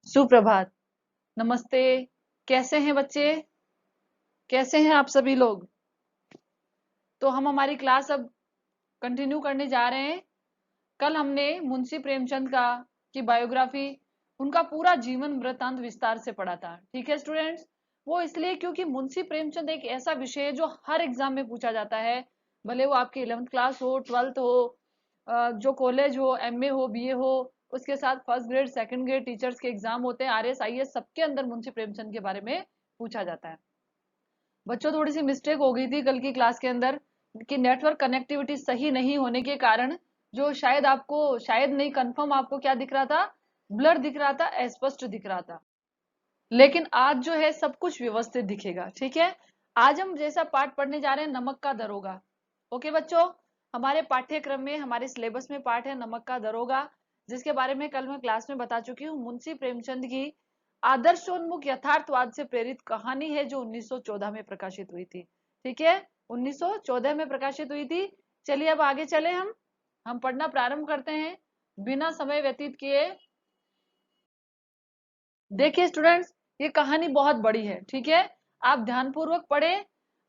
सुप्रभात। नमस्ते। कैसे हैं बच्चे? कैसे हैं आप सभी लोग? तो हम हमारी क्लास अब कंटिन्यू करने जा रहे हैं। कल हमने मुंशी प्रेमचंद का की बायोग्राफी, उनका पूरा जीवन वृत्तांत विस्तार से पढ़ा था। ठीक है स्टूडेंट्स? वो इसलिए क्योंकि मुंशी प्रेमचंद एक ऐसा विषय है जो हर एग्जाम में पूछा जाता है। भले वो आपकी 11th क्लास हो, 12th हो, जो कॉलेज हो, एमए हो, बीए हो, उसके साथ first grade, second grade teachers के एग्जाम होते हैं, आरएस, आईएएस, सबके अंदर मुंशी प्रेमचंद के बारे में पूछा जाता है। बच्चों, थोड़ी सी मिस्टेक हो गई थी कल की क्लास के अंदर कि नेटवर्क कनेक्टिविटी सही नहीं होने के कारण जो शायद नहीं, कंफर्म आपको क्या दिख रहा था, ब्लर दिख रहा था, अस्पष्ट दिख रहा था। लेकिन आज जो है सब कुछ व्यवस्थित दिखेगा। ठीक है? आज हम जैसा पाठ पढ़ने जा रहे हैं, नमक का दरोगा। ओके बच्चों, हमारे पाठ्यक्रम में, हमारे सिलेबस में पाठ है नमक का दरोगा, जिसके बारे में कल मैं क्लास में बता चुकी हूँ। मुंशी प्रेमचंद की आदर्शोन्मुख यथार्थवाद से प्रेरित कहानी है जो 1914 में प्रकाशित हुई थी। ठीक है? 1914 में प्रकाशित हुई थी। चलिए अब आगे चले, हम पढ़ना प्रारंभ करते हैं बिना समय व्यतीत किए। देखिए स्टूडेंट्स, ये कहानी बहुत बड़ी है। ठीक है? आप ध्यानपूर्वक पढ़े।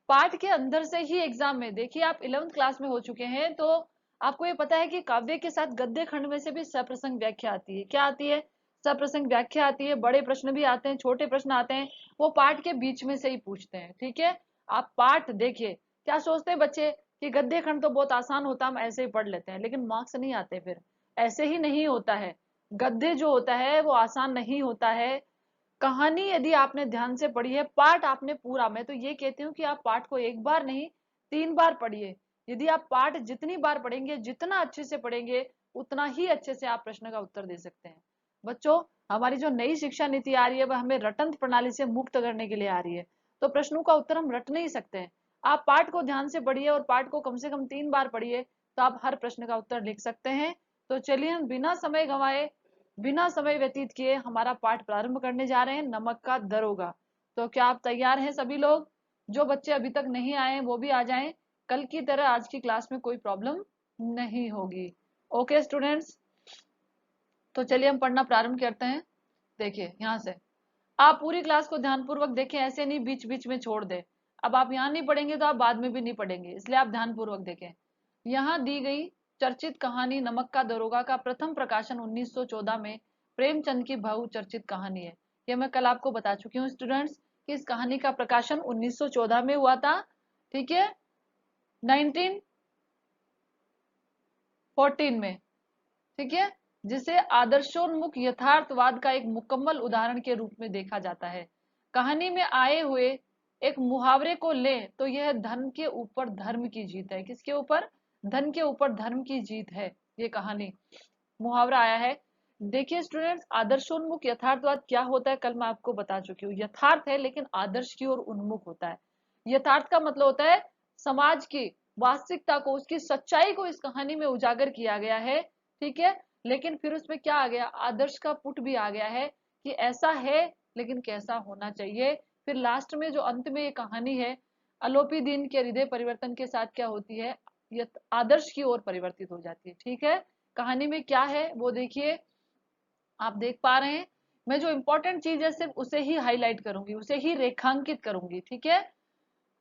पाठ के अंदर से ही एग्जाम में, देखिए आप 11th क्लास में हो चुके हैं तो आपको ये पता है कि काव्य के साथ गद्य खंड में से भी सप्रसंग व्याख्या आती है। क्या आती है? सप्रसंग व्याख्या आती है। बड़े प्रश्न भी आते हैं, छोटे प्रश्न आते हैं, वो पाठ के बीच में से ही पूछते हैं। ठीक है? आप पाठ देखिए। क्या सोचते हैं बच्चे कि गद्य खंड तो बहुत आसान होता है, हम ऐसे ही पढ़ लेते हैं, लेकिन मार्क्स नहीं आते फिर। ऐसे ही नहीं होता है। गद्य जो होता है वो आसान नहीं होता है। कहानी यदि आपने ध्यान से पढ़ी है, पाठ आपने पूरा, मैं तो ये कहती हूँ कि आप पाठ को एक बार नहीं 3 बार पढ़िए। यदि आप पाठ जितनी बार पढ़ेंगे, जितना अच्छे से पढ़ेंगे, उतना ही अच्छे से आप प्रश्न का उत्तर दे सकते हैं। बच्चों, हमारी जो नई शिक्षा नीति आ रही है वह हमें रटंत प्रणाली से मुक्त करने के लिए आ रही है, तो प्रश्नों का उत्तर हम रट नहीं सकते हैं। आप पाठ को ध्यान से पढ़िए और पाठ को कम से कम 3 बार पढ़िए, तो आप हर प्रश्न का उत्तर लिख सकते हैं। तो चलिए हम बिना समय गंवाए, बिना समय व्यतीत किए हमारा पाठ प्रारंभ करने जा रहे हैं, नमक का दरोगा। तो क्या आप तैयार हैं सभी लोग? जो बच्चे अभी तक नहीं आए हैं वो भी आ जाएं। कल की तरह आज की क्लास में कोई प्रॉब्लम नहीं होगी। Okay students? तो चलिए हम पढ़ना प्रारंभ करते हैं। देखिए यहाँ से आप पूरी क्लास को ध्यानपूर्वक देखें, ऐसे नहीं बीच बीच में छोड़ दे। अब आप यहाँ नहीं पढ़ेंगे तो आप बाद में भी नहीं पढ़ेंगे, इसलिए आप ध्यानपूर्वक देखें। यहाँ दी गई चर्चित कहानी नमक का दरोगा का प्रथम प्रकाशन 1914 में प्रेमचंद की बहुचर्चित कहानी है। यह मैं कल आपको बता चुकी हूँ स्टूडेंट्स कि इस कहानी का प्रकाशन 1914 में हुआ था। ठीक है? 1914 में। ठीक है? जिसे आदर्शोन्मुख यथार्थवाद का एक मुकम्मल उदाहरण के रूप में देखा जाता है। कहानी में आए हुए एक मुहावरे को लें तो यह धन के ऊपर धर्म की जीत है। किसके ऊपर? धन के ऊपर धर्म की जीत है ये कहानी। मुहावरा आया है। देखिए स्टूडेंट्स, आदर्शोन्मुख यथार्थवाद क्या होता है कल मैं आपको बता चुकी हूँ। यथार्थ है लेकिन आदर्श की ओर उन्मुख होता है। यथार्थ का मतलब होता है समाज की वास्तविकता को, उसकी सच्चाई को इस कहानी में उजागर किया गया है। ठीक है? लेकिन फिर उसमें क्या आ गया? आदर्श का पुट भी आ गया है कि ऐसा है लेकिन कैसा होना चाहिए। फिर लास्ट में जो अंत में ये कहानी है, अलोपी दिन के हृदय परिवर्तन के साथ क्या होती है? आदर्श की ओर परिवर्तित हो जाती है। ठीक है? कहानी में क्या है वो देखिए, आप देख पा रहे हैं। मैं जो इंपॉर्टेंट चीज है सिर्फ उसे ही हाईलाइट करूंगी, उसे ही रेखांकित करूंगी। ठीक है?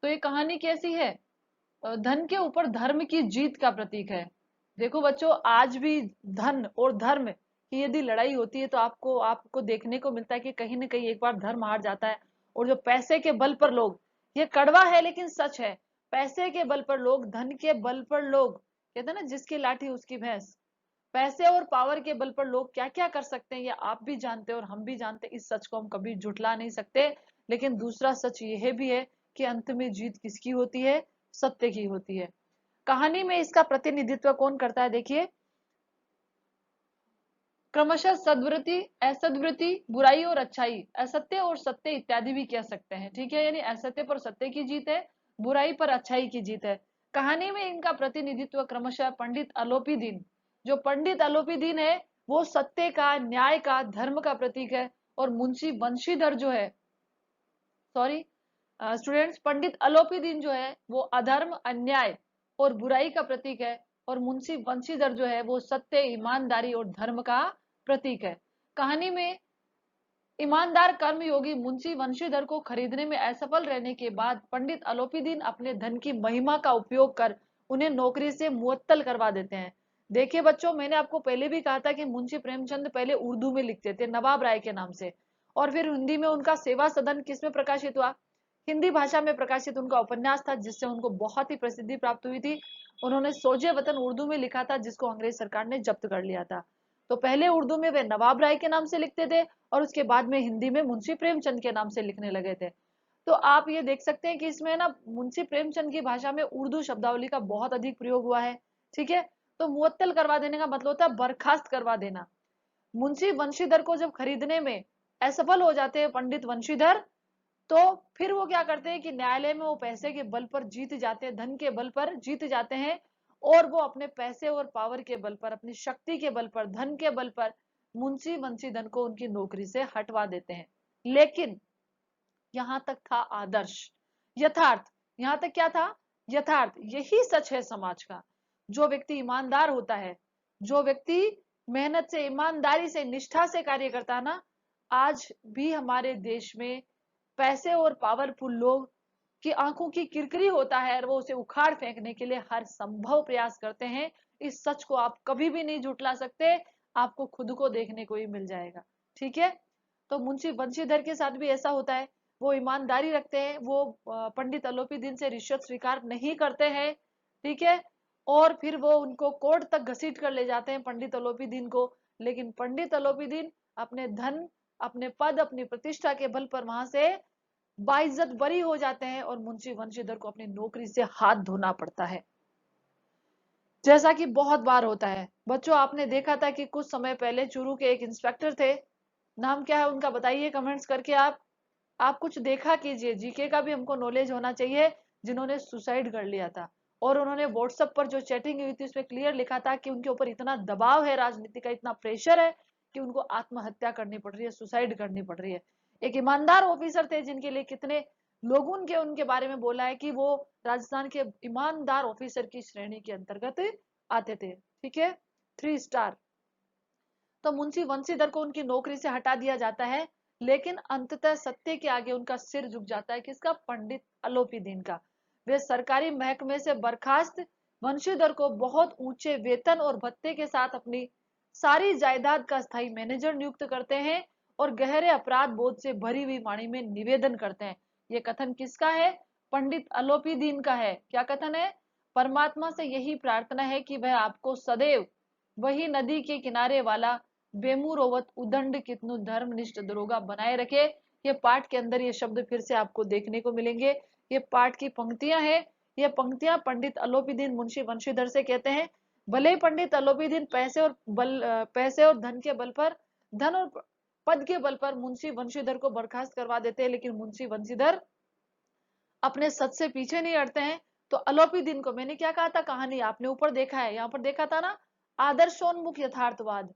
तो ये कहानी कैसी है? धन के ऊपर धर्म की जीत का प्रतीक है। देखो बच्चों, आज भी धन और धर्म की यदि लड़ाई होती है तो आपको आपको देखने को मिलता है कि कहीं ना कहीं एक बार धर्म हार जाता है। और जो पैसे के बल पर लोग, ये कड़वा है लेकिन सच है, पैसे के बल पर लोग, धन के बल पर लोग, कहते हैं ना जिसकी लाठी उसकी भैंस, पैसे और पावर के बल पर लोग क्या क्या कर सकते हैं ये आप भी जानते हैं और हम भी जानते हैं। इस सच को हम कभी झुठला नहीं सकते। लेकिन दूसरा सच यह भी है कि अंत में जीत किसकी होती है? सत्य की होती है। कहानी में इसका प्रतिनिधित्व कौन करता है? देखिए, क्रमशः सद्वृत्ति, असद्वृत्ति, बुराई और अच्छाई, असत्य और सत्य इत्यादि भी कह सकते हैं। ठीक है? यानी असत्य पर सत्य की जीत है, बुराई पर अच्छाई की जीत है। कहानी में इनका प्रतिनिधित्व क्रमशः पंडित अलोपी दीन, जो पंडित अलोपी दीन है वो सत्य का, न्याय का, धर्म का प्रतीक है। और मुंशी बंशीधर जो है, सॉरी स्टूडेंट्स, पंडित अलोपी दीन जो है वो अधर्म, अन्याय और बुराई का प्रतीक है। और मुंशी बंशीधर जो है वो सत्य, ईमानदारी और धर्म का प्रतीक है। कहानी में ईमानदार कर्मयोगी मुंशी वंशीधर को खरीदने में असफल रहने के बाद पंडित अलोपीदीन अपने धन की महिमा का उपयोग कर उन्हें नौकरी से मुअत्तल करवा देते हैं। देखिए बच्चों, मैंने आपको पहले भी कहा था कि मुंशी प्रेमचंद पहले उर्दू में लिखते थे नवाब राय के नाम से, और फिर हिंदी में उनका सेवा सदन किसमें प्रकाशित हुआ, हिंदी भाषा में प्रकाशित उनका उपन्यास था, जिससे उनको बहुत ही प्रसिद्धि प्राप्त हुई थी। उन्होंने सोजे वतन उर्दू में लिखा था, जिसको अंग्रेज सरकार ने जब्त कर लिया था। तो पहले उर्दू में वे नवाब राय के नाम से लिखते थे, और उसके बाद में हिंदी में मुंशी प्रेमचंद के नाम से लिखने लगे थे। तो आप ये देख सकते हैं कि इसमें ना मुंशी प्रेमचंद की भाषा में उर्दू शब्दावली का बहुत अधिक प्रयोग हुआ है। ठीक है, तो मुअत्तल करवा देने का मतलब होता है बर्खास्त करवा देना। मुंशी वंशीधर को जब खरीदने में असफल हो जाते हैं पंडित वंशीधर, तो फिर वो क्या करते हैं कि न्यायालय में वो पैसे के बल पर जीत जाते हैं, धन के बल पर जीत जाते हैं, और वो अपने पैसे और पावर के बल पर, अपनी शक्ति के बल पर, धन के बल पर मुंशी वंशीधर को उनकी नौकरी से हटवा देते हैं। लेकिन यहां तक था आदर्श, यथार्थ। यहां तक क्या था? यथार्थ। यही सच है समाज का। जो व्यक्ति ईमानदार होता है, जो व्यक्ति मेहनत से, ईमानदारी से, निष्ठा से कार्य करता है ना, आज भी हमारे देश में पैसे और पावरफुल लोग की आंखों की किरकिरी होता है, और वो उसे उखाड़ फेंकने के लिए हर संभव प्रयास करते हैं। इस सच को आप कभी भी नहीं झुठला सकते, आपको खुद को देखने को ही मिल जाएगा। ठीक है, तो मुंशी बंशीधर के साथ भी ऐसा होता है। वो ईमानदारी रखते हैं, वो पंडित अलोपीदीन से रिश्वत स्वीकार नहीं करते हैं। ठीक है, और फिर वो उनको कोर्ट तक घसीट कर ले जाते हैं पंडित अलोपीदीन को। लेकिन पंडित अलोपीदीन अपने धन, अपने पद, अपनी प्रतिष्ठा के बल पर वहां से बाइज्जत बरी हो जाते हैं, और मुंशी वंशीधर को अपनी नौकरी से हाथ धोना पड़ता है, जैसा कि बहुत बार होता है। बच्चों, आपने देखा था कि कुछ समय पहले चूरू के एक इंस्पेक्टर थे, नाम क्या है उनका बताइए कमेंट्स करके। आप कुछ देखा कीजिए, जीके का भी हमको नॉलेज होना चाहिए, जिन्होंने सुसाइड कर लिया था। और उन्होंने व्हाट्सएप पर जो चैटिंग हुई थी उसमें क्लियर लिखा था कि उनके ऊपर इतना दबाव है, राजनीति का इतना प्रेशर है कि उनको आत्महत्या करनी पड़ रही है, सुसाइड करनी पड़ रही है। एक ईमानदार ऑफिसर थे, जिनके लिए कितने लोगों के उनके बारे में बोला है कि वो राजस्थान के ईमानदार ऑफिसर की श्रेणी के अंतर्गत आते थे। ठीक है, 3 स्टार। तो मुंशी वंशीधर को उनकी नौकरी से हटा दिया जाता है, लेकिन अंततः सत्य के आगे उनका सिर झुक जाता है। किसका? पंडित अलोपीदीन का। वे सरकारी महकमे से बर्खास्त वंशीधर को बहुत ऊंचे वेतन और भत्ते के साथ अपनी सारी जायदाद का स्थायी मैनेजर नियुक्त करते हैं, और गहरे अपराध बोध से भरी हुई वाणी में निवेदन करते हैं। ये कथन किसका है? पंडित अलोपीदीन का है। क्या कथन है? परमात्मा से यही प्रार्थना है कि वह आपको सदैव वही नदी के किनारे वाला बेमुरोवत उदंड कितनु धर्मनिष्ठ दरोगा बनाए रखे। ये पाठ के अंदर ये शब्द फिर से आपको देखने को मिलेंगे। ये पाठ की पंक्तियां हैं। ये पंक्तियां पंडित अलोपीदीन मुंशी वंशीधर से कहते हैं। भले ही पंडित अलोपीदीन पैसे और धन के बल पर, धन और पद के बल पर मुंशी वंशीधर को बर्खास्त करवा देते हैं, लेकिन मुंशी वंशीधर अपने सच से पीछे नहीं हटते हैं। तो अलोपीदीन को, मैंने क्या कहा था, कहानी आपने ऊपर देखा है, यहाँ पर देखा था ना, आदर्शोन्मुख यथार्थवाद।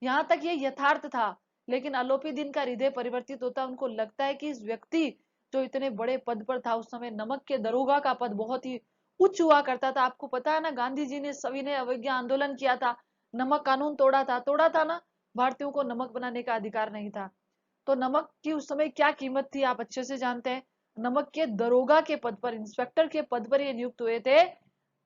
यहाँ तक ये यथार्थ था, लेकिन अलोपीदीन का हृदय परिवर्तित होता है। उनको लगता है कि इस व्यक्ति जो इतने बड़े पद पर था, उस समय नमक के दरोगा का पद बहुत ही उच्च हुआ करता था। आपको पता है ना, गांधी जी ने सविनय अवज्ञा आंदोलन किया था, नमक कानून तोड़ा था ना, भारतीयों को नमक बनाने का अधिकार नहीं था। तो नमक की उस समय क्या कीमत थी, आप अच्छे से जानते हैं। नमक के दरोगा के पद पर, इंस्पेक्टर के पद पर ये नियुक्त हुए थे,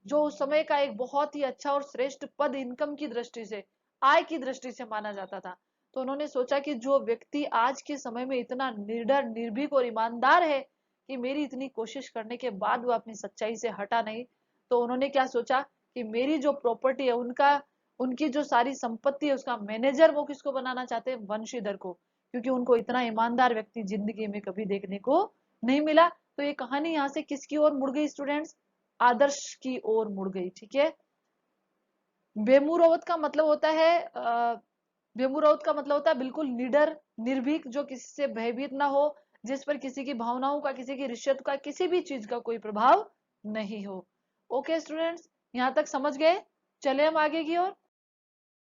जो उस समय का एक बहुत ही अच्छा और श्रेष्ठ पद, इनकम की दृष्टि से, आय की दृष्टि से माना जाता था। तो उन्होंने सोचा कि जो व्यक्ति आज के समय में इतना निडर, निर्भीक और ईमानदार है कि मेरी इतनी कोशिश करने के बाद वो अपनी सच्चाई से हटा नहीं, तो उन्होंने क्या सोचा कि मेरी जो प्रॉपर्टी है, उनकी जो सारी संपत्ति है, उसका मैनेजर वो किसको बनाना चाहते हैं? वंशीधर को, क्योंकि उनको इतना ईमानदार व्यक्ति जिंदगी में कभी देखने को नहीं मिला। तो ये कहानी यहाँ से किसकी ओर मुड़ गई स्टूडेंट्स? आदर्श की ओर मुड़ गई। ठीक है, बेमुरौवत का मतलब होता है बेमुरौवत का मतलब होता है बिल्कुल निडर, निर्भीक, जो किसी से भयभीत ना हो, जिस पर किसी की भावनाओं का, किसी की रिश्वत का, किसी भी चीज का कोई प्रभाव नहीं हो। ओके स्टूडेंट्स, यहाँ तक समझ गए? चले हम आगे की ओर।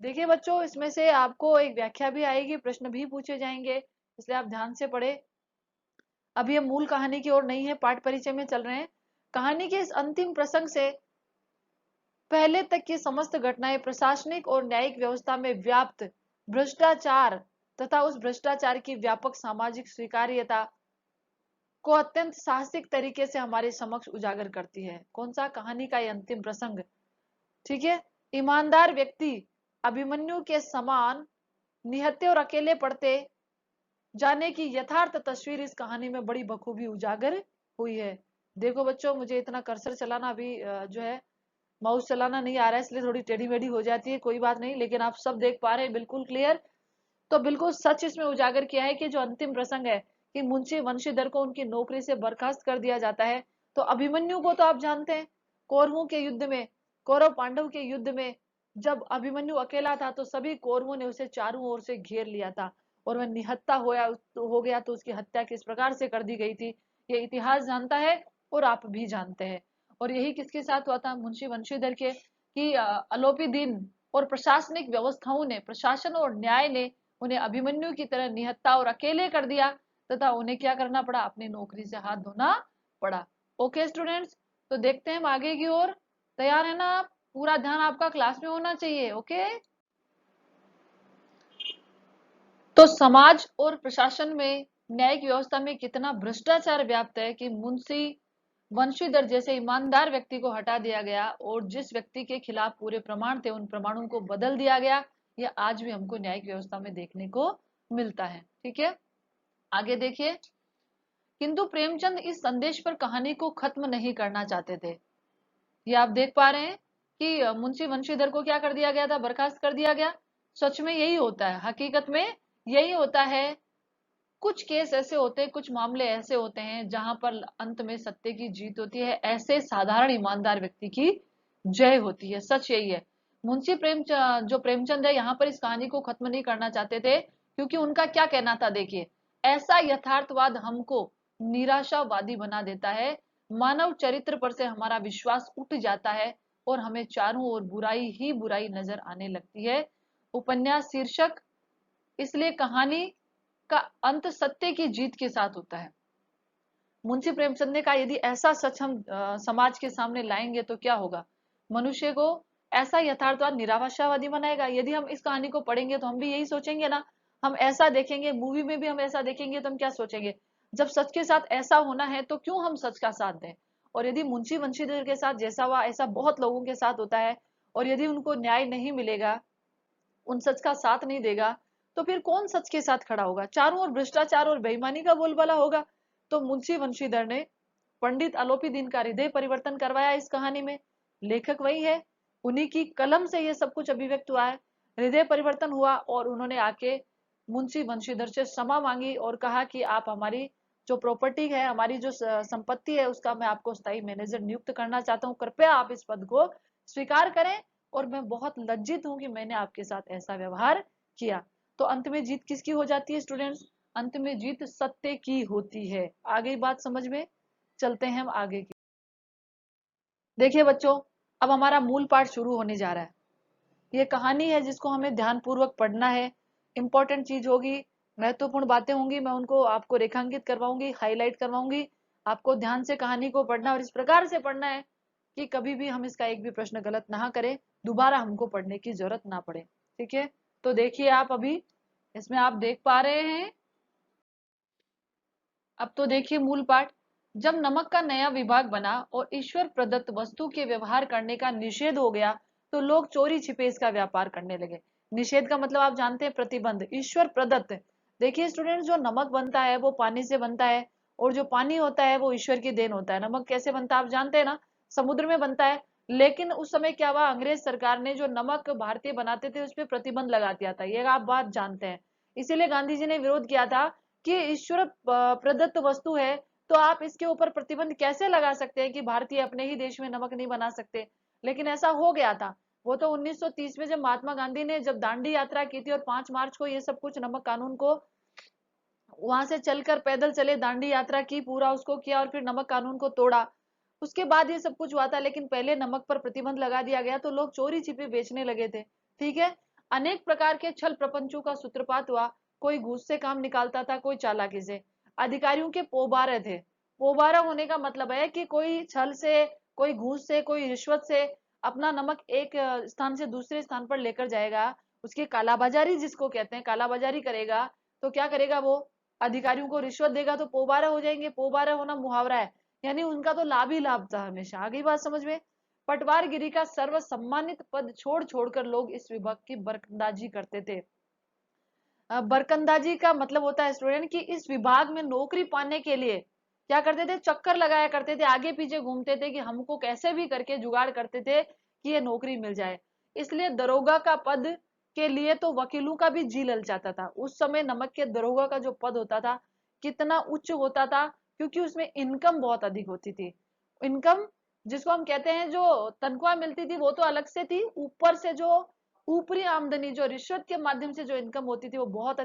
देखिए बच्चों, इसमें से आपको एक व्याख्या भी आएगी, प्रश्न भी पूछे जाएंगे, इसलिए आप ध्यान से पढ़े। अभी हम मूल कहानी की ओर नहीं है, पाठ परिचय में चल रहे हैं। कहानी के इस अंतिम प्रसंग से पहले तक की समस्त घटनाएं प्रशासनिक और न्यायिक व्यवस्था में व्याप्त भ्रष्टाचार तथा उस भ्रष्टाचार की व्यापक सामाजिक स्वीकार्यता को अत्यंत साहसिक तरीके से हमारे समक्ष उजागर करती है। कौन सा? कहानी का ये अंतिम प्रसंग। ठीक है। ईमानदार व्यक्ति अभिमन्यु के समान निहत्थे और अकेले पड़ते जाने की यथार्थ तस्वीर इस कहानी में बड़ी बखूबी उजागर हुई है। देखो बच्चों, मुझे इतना कर्सर चलाना अभी जो है माउस चलाना नहीं आ रहा है, इसलिए थोड़ी टेढ़ी मेढ़ी हो जाती है, कोई बात नहीं, लेकिन आप सब देख पा रहे हैं बिल्कुल क्लियर। तो बिल्कुल सच इसमें उजागर किया है कि जो अंतिम प्रसंग है कि मुंशी वंशीधर को उनकी नौकरी से बर्खास्त कर दिया जाता है। तो अभिमन्यु को तो आप जानते हैं, कौरवों के युद्ध में, कौरव पांडव के युद्ध में जब अभिमन्यु अकेला था तो सभी कौरवों ने उसे चारों ओर से घेर लिया था और वह निहत्था हो गया, तो उसकी हत्या किस प्रकार से कर दी गई थी ये इतिहास जानता है और आप भी जानते हैं। और यही किसके साथ हुआ था? मुंशी वंशीधर के, कि अलोपी दिन और प्रशासनिक व्यवस्थाओं ने, प्रशासन और न्याय ने उन्हें अभिमन्यु की तरह निहत्था और अकेले कर दिया तथा उन्हें क्या करना पड़ा? अपनी नौकरी से हाथ धोना पड़ा। ओके स्टूडेंट्स, तो देखते हैं हम आगे की ओर। तैयार है ना आप? पूरा ध्यान आपका क्लास में होना चाहिए। ओके। तो समाज और प्रशासन में, न्यायिक व्यवस्था में कितना भ्रष्टाचार व्याप्त है कि मुंशी वंशीधर जैसे ईमानदार व्यक्ति को हटा दिया गया और जिस व्यक्ति के खिलाफ पूरे प्रमाण थे उन प्रमाणों को बदल दिया गया। यह आज भी हमको न्यायिक व्यवस्था में देखने को मिलता है। ठीक है, आगे देखिए। किंतु प्रेमचंद इस संदेश पर कहानी को खत्म नहीं करना चाहते थे। ये आप देख पा रहे हैं कि मुंशी वंशीधर को क्या कर दिया गया था? बर्खास्त कर दिया गया। सच में यही होता है, हकीकत में यही होता है। कुछ केस ऐसे होते हैं, कुछ मामले ऐसे होते हैं जहां पर अंत में सत्य की जीत होती है, ऐसे साधारण ईमानदार व्यक्ति की जय होती है। सच यही है। मुंशी प्रेमचंद, जो प्रेमचंद है, यहाँ पर इस कहानी को खत्म नहीं करना चाहते थे, क्योंकि उनका क्या कहना था? देखिए, ऐसा यथार्थवाद हमको निराशावादी बना देता है, मानव चरित्र पर से हमारा विश्वास उठ जाता है और हमें चारों ओर बुराई ही बुराई नजर आने लगती है। उपन्यास शीर्षक, इसलिए कहानी का अंत सत्य की जीत के साथ होता है। मुंशी प्रेमचंद ने कहा, यदि ऐसा सच हम समाज के सामने लाएंगे तो क्या होगा? मनुष्य को ऐसा यथार्थवाद निराशावादी बनाएगा। यदि हम इस कहानी को पढ़ेंगे तो हम भी यही सोचेंगे ना। हम ऐसा देखेंगे, मूवी में भी हम ऐसा देखेंगे तो हम क्या सोचेंगे? जब सच के साथ ऐसा होना है तो क्यों हम सच का साथ दें? और यदि मुंशी वंशीधर के साथ जैसा हुआ ऐसा बहुत लोगों के साथ होता है, और यदि उनको न्याय नहीं मिलेगा, उन सच का साथ नहीं देगा, तो फिर कौन सच के साथ खड़ा होगा? चारों ओर भ्रष्टाचार और बेईमानी का बोलबाला होगा। तो मुंशी वंशीधर ने पंडित आलोपी दिन का हृदय परिवर्तन करवाया इस कहानी में। लेखक वही है, उन्हीं की कलम से ये सब कुछ अभिव्यक्त हुआ है। हृदय परिवर्तन हुआ और उन्होंने आके मुंशी वंशीधर से क्षमा मांगी और कहा कि आप हमारी जो प्रॉपर्टी है, हमारी जो संपत्ति है, उसका मैं आपको स्थायी मैनेजर नियुक्त करना चाहता हूँ, कृपया आप इस पद को स्वीकार करें और मैं बहुत लज्जित हूं कि मैंने आपके साथ ऐसा व्यवहार किया। तो अंत में जीत किसकी हो जाती है स्टूडेंट्स? अंत में जीत सत्य की होती है। आगे बात समझ में, चलते हैं हम आगे की। देखिए बच्चों, अब हमारा मूल पाठ शुरू होने जा रहा है। ये कहानी है जिसको हमें ध्यान पूर्वक पढ़ना है। इंपॉर्टेंट चीज होगी, महत्वपूर्ण बातें होंगी, मैं उनको आपको रेखांकित करवाऊंगी, हाईलाइट करवाऊंगी। आपको ध्यान से कहानी को पढ़ना और इस प्रकार से पढ़ना है कि कभी भी हम इसका एक भी प्रश्न गलत ना करें, दोबारा हमको पढ़ने की जरूरत ना पड़े। ठीक है, तो देखिए आप अभी इसमें आप देख पा रहे हैं। अब तो देखिए मूल पाठ। जब नमक का नया विभाग बना और ईश्वर प्रदत्त वस्तु के व्यवहार करने का निषेध हो गया, तो लोग चोरी छिपे इसका व्यापार करने लगे। निषेध का मतलब आप जानते हैं, प्रतिबंध। ईश्वर प्रदत्त, देखिए स्टूडेंट्स, जो नमक बनता है वो पानी से बनता है और जो पानी होता है वो ईश्वर की देन होता है। नमक कैसे बनता है आप जानते हैं ना? समुद्र में बनता है। लेकिन उस समय क्या हुआ, अंग्रेज सरकार ने जो नमक भारतीय बनाते थे उस पर प्रतिबंध लगा दिया था, ये आप बात जानते हैं। इसीलिए गांधी जी ने विरोध किया था कि ईश्वर प्रदत्त वस्तु है, तो आप इसके ऊपर प्रतिबंध कैसे लगा सकते हैं कि भारतीय अपने ही देश में नमक नहीं बना सकते? लेकिन ऐसा हो गया था। वो तो 1930 में जब महात्मा गांधी ने जब दांडी यात्रा की थी और 5 मार्च को ये सब कुछ नमक कानून को, वहां से चलकर पैदल चले, दांडी यात्रा की, पूरा उसको किया और फिर नमक कानून को तोड़ा, उसके बाद ये सब कुछ हुआ था। लेकिन पहले नमक पर प्रतिबंध लगा दिया गया तो लोग चोरी छिपे बेचने लगे थे। ठीक है, अनेक प्रकार के छल प्रपंचों का सूत्रपात हुआ। कोई घूस से काम निकालता था, कोई चालाकी से। अधिकारियों के पोबारे थे। पोबारा होने का मतलब है कि कोई छल से, कोई घूस से, कोई रिश्वत से अपना नमक एक स्थान से दूसरे स्थान पर लेकर जाएगा, उसकी कालाबाजारी जिसको कहते हैं, कालाबाजारी करेगा तो क्या करेगा वो, अधिकारियों को रिश्वत देगा तो पोबारा हो जाएंगे। पोबारा होना मुहावरा है, यानी उनका तो लाभ ही लाभ था हमेशा। आ गई बात समझ में। पटवारगिरी का सर्व सम्मानित पद छोड़ छोड़कर लोग इस विभाग की बरकंदाजी करते थे। बरकंदाजी का मतलब होता है स्टूडेंट कि इस विभाग में नौकरी पाने के लिए क्या करते थे, चक्कर लगाया करते थे, आगे पीछे घूमते थे कि हमको कैसे भी करके जुगाड़ करते थे कि ये नौकरी मिल जाए। इसलिए दरोगा का पद के लिए तो वकीलों का भी जी ललचाता था। उस समय नमक के दरोगा का जो पद होता था कितना उच्च होता था, क्योंकि उसमें इनकम बहुत अधिक होती थी। इनकम जिसको हम कहते हैं, जो तनख्वाह मिलती थी वो तो अलग से थी, ऊपर से जो ऊपरी आमदनी जो रिश्वत के माध्यम से जो इनकम होती थी वो बहुत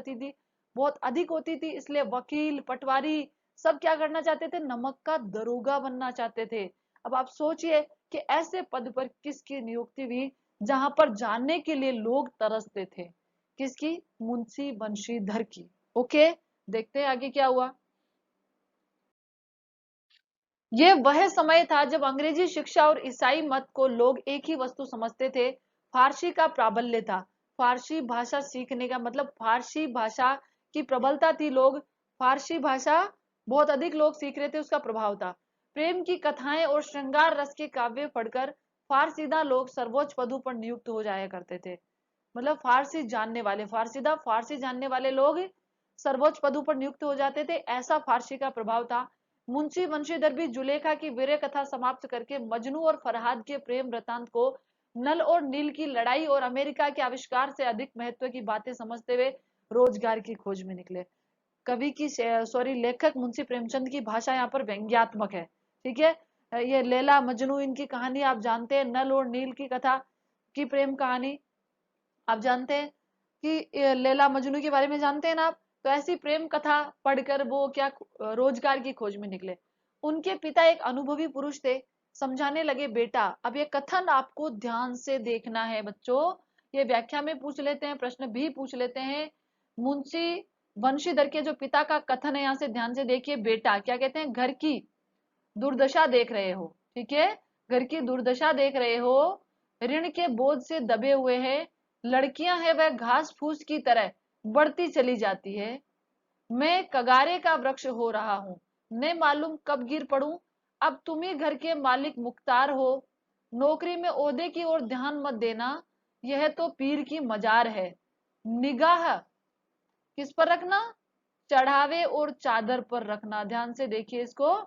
अधिक होती थी। इसलिए वकील पटवारी सब क्या करना चाहते थे, नमक का दरोगा बनना चाहते थे। अब आप सोचिए कि ऐसे पद पर किसकी नियुक्ति हुई जहां पर जानने के लिए लोग तरसते थे। किसकी, मुंशी बंशीधर की। ओके, देखते हैं आगे क्या हुआ। ये वह समय था जब अंग्रेजी शिक्षा और ईसाई मत को लोग एक ही वस्तु समझते थे। फारसी का प्राबल्य था। फारसी भाषा सीखने का मतलब फारसी भाषा की प्रबलता थी। लोग फारसी भाषा बहुत अधिक लोग सीख रहे थे, उसका प्रभाव था। प्रेम की कथाएं और श्रृंगार रस के काव्य पढ़कर फारसीदा लोग सर्वोच्च पदों पर नियुक्त हो जाया करते थे। मतलब फारसी जानने वाले लोग सर्वोच्च पदों पर नियुक्त हो जाते थे, ऐसा फारसी का प्रभाव था। मुंशी बंशीधर भी जुलेखा की वीर्य कथा समाप्त करके मजनू और फरहाद के प्रेम वृतांत को नल और नील की लड़ाई और अमेरिका के आविष्कार से अधिक महत्व की बातें समझते हुए रोजगार की खोज में निकले। कवि की सॉरी लेखक मुंशी प्रेमचंद की भाषा यहाँ पर व्यंग्यात्मक है। ठीक है, ये लैला मजनू इनकी कहानी आप जानते हैं, नल और नील की कथा की प्रेम कहानी आप जानते हैं कि लैला मजनू के बारे में जानते हैं ना आप। तो ऐसी प्रेम कथा पढ़कर वो क्या रोजगार की खोज में निकले। उनके पिता एक अनुभवी पुरुष थे। समझाने लगे, बेटा अब ये कथन आपको ध्यान से देखना है बच्चों। ये व्याख्या में पूछ लेते हैं, प्रश्न भी पूछ लेते हैं। मुंशी बंशीधर के जो पिता का कथन है, यहाँ से ध्यान से देखिए। बेटा क्या कहते हैं, घर की दुर्दशा देख रहे हो। ठीक है, घर की दुर्दशा देख रहे हो, ऋण के बोझ से दबे हुए हैं, लड़कियां हैं वह घास फूस की तरह बढ़ती चली जाती है। मैं कगारे का वृक्ष हो रहा हूं, न मालूम कब गिर पड़ूं। अब तुम ही घर के मालिक मुख्तार हो, नौकरी में ओहदे की ओर ध्यान मत देना, यह तो पीर की मजार है। निगाह किस पर रखना, चढ़ावे और चादर पर रखना। ध्यान से देखिए इसको,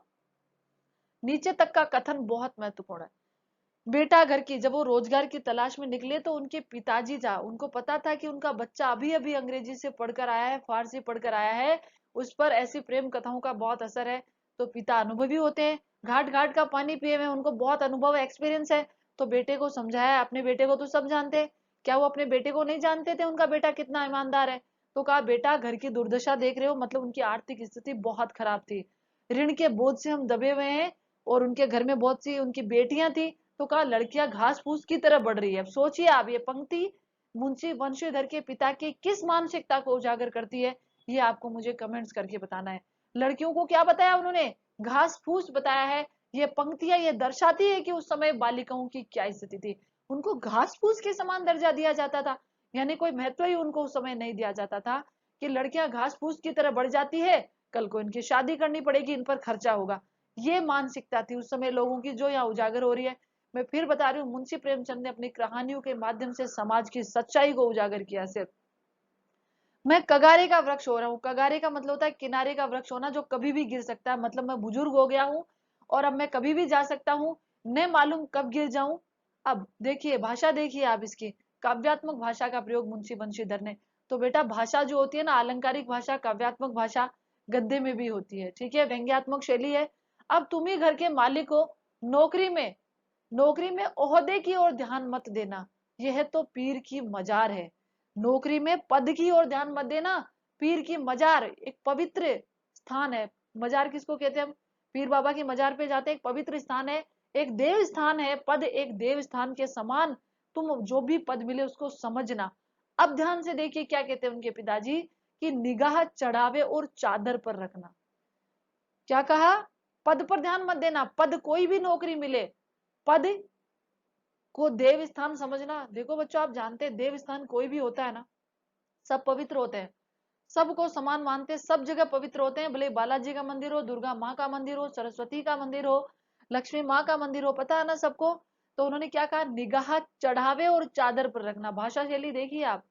नीचे तक का कथन बहुत महत्वपूर्ण है। बेटा घर की, जब वो रोजगार की तलाश में निकले तो उनके पिताजी था, उनको पता था कि उनका बच्चा अभी अभी अंग्रेजी से पढ़कर आया है, फारसी पढ़कर आया है, उस पर ऐसी प्रेम कथाओं का बहुत असर है। तो पिता अनुभवी होते हैं, घाट घाट का पानी पिए हुए, उनको बहुत अनुभव एक्सपीरियंस है। तो बेटे को समझाया, अपने बेटे को तो सब जानते हैं, क्या वो अपने बेटे को नहीं जानते थे उनका बेटा कितना ईमानदार है। तो कहा, बेटा घर की दुर्दशा देख रहे हो, मतलब उनकी आर्थिक स्थिति बहुत खराब थी, ऋण के बोझ से हम दबे हुए हैं, और उनके घर में बहुत सी उनकी बेटियां थी। तो कहा, लड़कियां घास फूस की तरह बढ़ रही है। अब सोचिए आप, ये पंक्ति मुंशी वंशीधर के पिता की किस मानसिकता को उजागर करती है, ये आपको मुझे कमेंट्स करके बताना है। लड़कियों को क्या बताया उन्होंने, घास फूस बताया है। ये पंक्तियां ये दर्शाती है कि उस समय बालिकाओं की क्या स्थिति थी। उनको घास फूस के समान दर्जा दिया जाता था, यानी कोई महत्व ही उनको उस समय नहीं दिया जाता था कि लड़कियां घास फूस की तरह बढ़ जाती है, कल को इनकी शादी करनी पड़ेगी, इन पर खर्चा होगा। ये मानसिकता थी उस समय लोगों की, जो यहाँ उजागर हो रही है। मैं फिर बता रही हूँ, मुंशी प्रेमचंद ने अपनी कहानियों के माध्यम से समाज की सच्चाई को उजागर किया। सिर्फ मैं कगारे का वृक्ष हो रहा हूँ, कगारे का मतलब होता है किनारे का वृक्ष होना, जो कभी भी गिर सकता है। मतलब मैं बुजुर्ग हो गया हूँ और अब मैं कभी भी जा सकता हूँ, न मालूम कब गिर जाऊं। अब देखिए भाषा, देखिए आप इसकी, काव्यात्मक भाषा का प्रयोग मुंशी बंशीधर ने। तो बेटा भाषा जो होती है ना, अलंकारिक भाषा, काव्यात्मक भाषा, गद्य में भी होती है। ठीक है, व्यंग्यात्मक शैली है। अब तुम ही घर के मालिक हो, नौकरी में नौकरी में ओहदे की ओर ध्यान मत देना, यह तो पीर की मजार है। नौकरी में पद की ओर ध्यान मत देना, पीर की मजार एक पवित्र स्थान है। मजार किसको कहते हैं हम, पीर बाबा की मजार पे जाते हैं, एक पवित्र स्थान है, एक देव स्थान है। पद एक देव स्थान के समान, तुम जो भी पद मिले उसको समझना। अब ध्यान से देखिए क्या कहते हैं उनके पिताजी, कि निगाह चढ़ावे और चादर पर रखना। क्या कहा, पद पर ध्यान मत देना, पद कोई भी नौकरी मिले, पद को देव स्थान समझना। देखो बच्चों, आप जानते हैं देव स्थान कोई भी होता है ना, सब पवित्र होते हैं, सबको समान मानते हैं, सब जगह पवित्र होते हैं, भले बालाजी का मंदिर हो, दुर्गा माँ का मंदिर हो, सरस्वती का मंदिर हो, लक्ष्मी माँ का मंदिर हो, पता है ना सबको। तो उन्होंने क्या कहा, निगाह चढ़ावे और चादर पर रखना। भाषा शैली देखिए आप,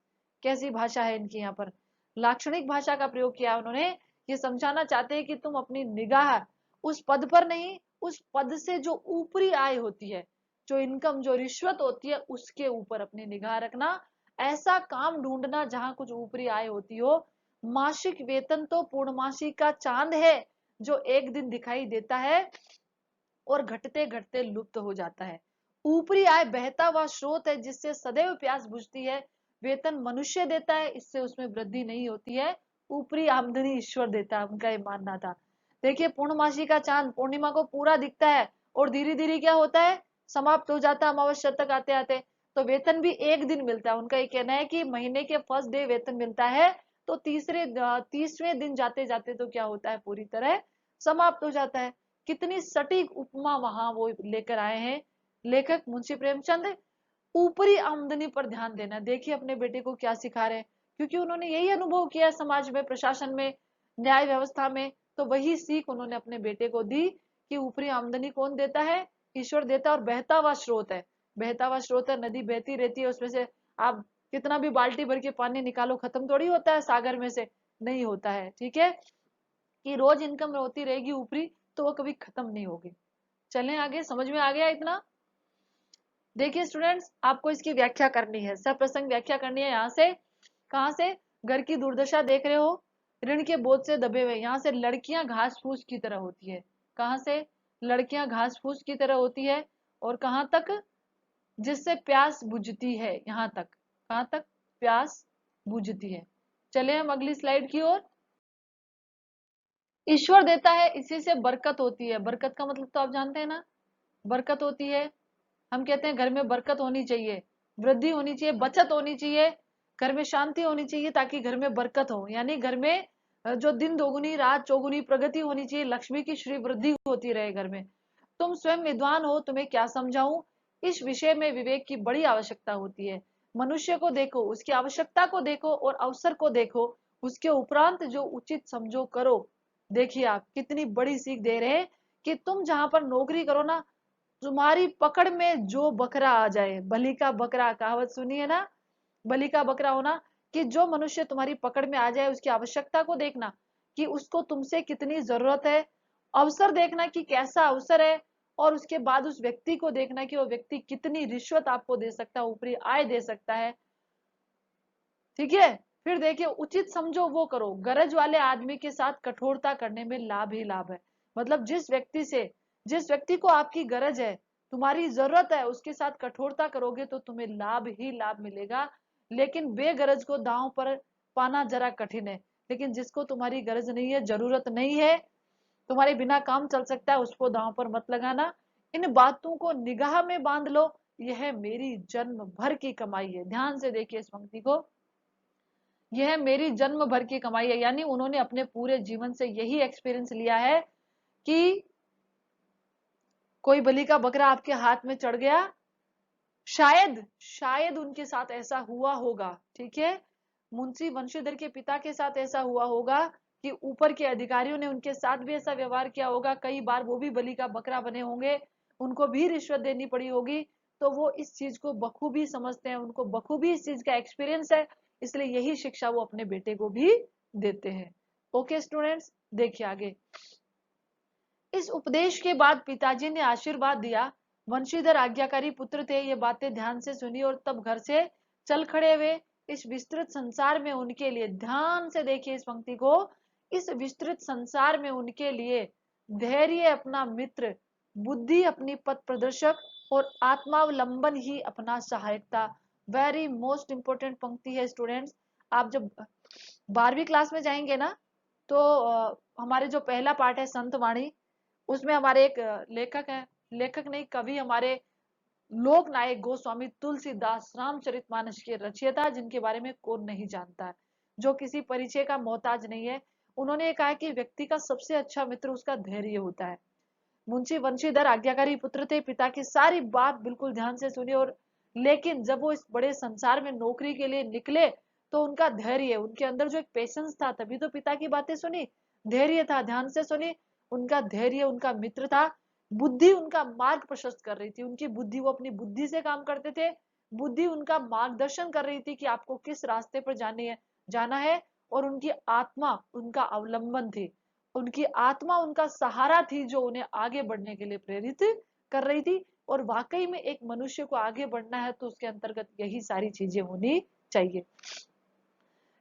कैसी भाषा है इनकी, यहाँ पर लाक्षणिक भाषा का प्रयोग किया उन्होंने। ये समझाना चाहते हैं कि तुम अपनी निगाह उस पद पर नहीं, उस पद से जो ऊपरी आय होती है, जो इनकम, जो रिश्वत होती है, उसके ऊपर अपनी निगाह रखना। ऐसा काम ढूंढना जहां कुछ ऊपरी आय होती हो। मासिक वेतन तो पूर्णमासी का चांद है, जो एक दिन दिखाई देता है और घटते घटते लुप्त हो जाता है। ऊपरी आय बहता हुआ स्रोत है, जिससे सदैव प्यास बुझती है। वेतन मनुष्य देता है, इससे उसमें वृद्धि नहीं होती है। ऊपरी आमदनी ईश्वर देता है, उनका ये मानना था। देखिए, पूर्णमासी का चांद पूर्णिमा को पूरा दिखता है और धीरे धीरे क्या होता है, समाप्त हो जाता है अमावस्या तक आते आते। तो वेतन भी एक दिन मिलता है। उनका ये कहना है कि महीने के फर्स्ट डे वेतन मिलता है, तो 30वें दिन जाते जाते तो क्या होता है, पूरी तरह समाप्त हो जाता है। कितनी सटीक उपमा वहां वो लेकर आए हैं लेखक मुंशी प्रेमचंद। ऊपरी आमदनी पर ध्यान देना। देखिए अपने बेटे को क्या सिखा रहे हैं, क्योंकि उन्होंने यही अनुभव किया समाज में, प्रशासन में, न्याय व्यवस्था में। तो वही सीख उन्होंने अपने बेटे को दी कि ऊपरी आमदनी कौन देता है, ईश्वर देता है। और बहता हुआ स्रोत है, बहता हुआ स्रोत है, नदी बहती रहती है, उसमें से आप कितना भी बाल्टी भर के पानी निकालो, खत्म थोड़ी होता है सागर में से, नहीं होता है। ठीक है, कि रोज इनकम होती रहेगी ऊपरी, तो वो कभी खत्म नहीं होगी। चलें आगे, समझ में आ गया इतना। देखिए स्टूडेंट्स, आपको इसकी व्याख्या करनी है, सप्रसंग व्याख्या करनी है। यहाँ से, कहाँ से, घर की दुर्दशा देख रहे हो, ऋण के बोझ से दबे हुए। यहाँ से लड़कियां घास फूस की तरह होती है। कहाँ से, लड़कियां घास फूस की तरह होती है। और कहाँ तक, जिससे प्यास बुझती है, यहाँ तक, कहाँ तक, प्यास बुझती है। चले हम अगली स्लाइड की ओर। ईश्वर देता है, इसी से बरकत होती है। बरकत का मतलब तो आप जानते हैं ना, बरकत होती है। हम कहते हैं घर में बरकत होनी चाहिए, वृद्धि होनी चाहिए, बचत होनी चाहिए, घर में शांति होनी चाहिए, ताकि घर में बरकत हो। यानी घर में जो दिन दोगुनी रात चौगुनी प्रगति होनी चाहिए, लक्ष्मी की श्री वृद्धि होती रहे घर में। तुम स्वयं विद्वान हो, तुम्हें क्या समझाऊं, इस विषय में विवेक की बड़ी आवश्यकता होती है। मनुष्य को देखो, उसकी आवश्यकता को देखो और अवसर को देखो, उसके उपरांत जो उचित समझो करो। देखिए आप कितनी बड़ी सीख दे रहे हैं कि तुम जहां पर नौकरी करो ना, तुम्हारी पकड़ में जो बकरा आ जाए, बलि का बकरा, कहावत सुनी है ना, बलि का बकरा होना, कि जो मनुष्य तुम्हारी पकड़ में आ जाए, उसकी आवश्यकता को देखना कि उसको तुमसे कितनी जरूरत है, अवसर देखना कि कैसा अवसर है, और उसके बाद उस व्यक्ति को देखना कि वो व्यक्ति कितनी रिश्वत आपको दे सकता है, ऊपरी आय दे सकता है। ठीक है, फिर देखिए उचित समझो वो करो। गरज वाले आदमी के साथ कठोरता करने में लाभ ही लाभ है। मतलब जिस व्यक्ति को आपकी गरज है, तुम्हारी जरूरत है, उसके साथ कठोरता करोगे तो तुम्हें लाभ ही लाभ मिलेगा। लेकिन बेगरज को दांव पर पाना जरा कठिन है। लेकिन जिसको तुम्हारी गरज नहीं है, जरूरत नहीं है, तुम्हारे बिना काम चल सकता है, उसको दांव पर मत लगाना। इन बातों को निगाह में बांध लो, यह मेरी जन्म भर की कमाई है। ध्यान से देखिए इस पंक्ति को, यह मेरी जन्म भर की कमाई है। यानी उन्होंने अपने पूरे जीवन से यही एक्सपीरियंस लिया है कि कोई बलि का बकरा आपके हाथ में चढ़ गया, शायद शायद उनके साथ ऐसा हुआ होगा, ठीक है, मुंशी वंशीधर के पिता के साथ ऐसा हुआ होगा कि ऊपर के अधिकारियों ने उनके साथ भी ऐसा व्यवहार किया होगा, कई बार वो भी बलि का बकरा बने होंगे, उनको भी रिश्वत देनी पड़ी होगी। तो वो इस चीज को बखूबी समझते हैं, उनको बखूबी इस चीज का एक्सपीरियंस है, इसलिए यही शिक्षा वो अपने बेटे को भी देते हैं। ओके स्टूडेंट्स, देखिए आगे। इस उपदेश के बाद पिताजी ने आशीर्वाद दिया। वंशीधर आज्ञाकारी पुत्र थे, ये बातें ध्यान से सुनी और तब घर से चल खड़े हुए। इस विस्तृत संसार में उनके लिए, ध्यान से देखिए इस पंक्ति को, इस विस्तृत संसार में उनके लिए धैर्य अपना मित्र, बुद्धि अपनी पथ प्रदर्शक और आत्मावलंबन ही अपना सहायक था। वेरी मोस्ट इंपोर्टेंट पंक्ति है स्टूडेंट्स। आप जब 12वीं क्लास में जाएंगे ना, तो हमारे जो पहला पार्ट है संत वाणी, उसमें हमारे एक लेखक है, लेखक नहीं कवि, हमारे लोक नायक गोस्वामी तुलसीदास रामचरितमानस के रचयिता, जिनके बारे में कौन नहीं जानता है, जो किसी परिचय का मोहताज नहीं है। उन्होंने कहा कि व्यक्ति का सबसे अच्छा मित्र उसका धैर्य होता है। मुंशी वंशीधर आज्ञाकारी पुत्र थे, पिता की सारी बात बिल्कुल ध्यान से सुनी। और लेकिन जब वो इस बड़े संसार में नौकरी के लिए निकले तो उनका धैर्य, उनके अंदर जो एक पेशेंस था, तभी तो पिता की बातें सुनी, धैर्य था, ध्यान से सुनी। उनका धैर्य उनका मित्र था। बुद्धि उनका मार्ग प्रशस्त कर रही थी, उनकी बुद्धि, वो अपनी बुद्धि से काम करते थे। बुद्धि उनका मार्गदर्शन कर रही थी कि आपको किस रास्ते पर जाना है। और उनकी आत्मा उनका अवलंबन थी, उनकी आत्मा उनका सहारा थी, जो उन्हें आगे बढ़ने के लिए प्रेरित कर रही थी। और वाकई में एक मनुष्य को आगे बढ़ना है तो उसके अंतर्गत यही सारी चीजें होनी चाहिए।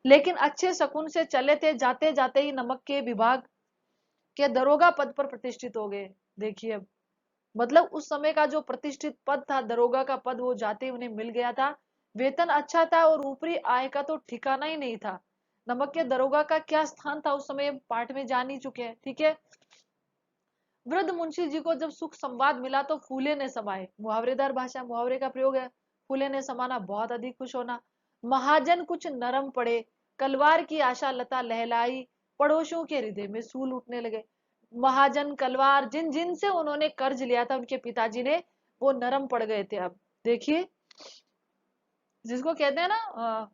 लेकिन अच्छे शकुन से चले थे, जाते जाते ही नमक के विभाग के दरोगा पद पर प्रतिष्ठित हो गए। देखिए, मतलब उस समय का जो प्रतिष्ठित पद था, दरोगा का पद, वो जाते ही उन्हें मिल गया था। वेतन अच्छा था और ऊपरी आय का तो ठिकाना ही नहीं था। नमक के दरोगा का क्या स्थान था उस समय, पाठ में जान ही चुके हैं, ठीक है। वृद्ध मुंशी जी को जब सुख संवाद मिला तो फूले ने समाये, मुहावरेदार भाषा, मुहावरे का प्रयोग है। फूले ने समाना, बहुत अधिक खुश होना। महाजन कुछ नरम पड़े, कलवार की आशा लता लहलाई, पड़ोसियों के हृदय में सूल उठने लगे। महाजन, कलवार, जिन जिन से उन्होंने कर्ज लिया था उनके पिताजी ने, वो नरम पड़ गए थे। अब देखिए, जिसको कहते हैं ना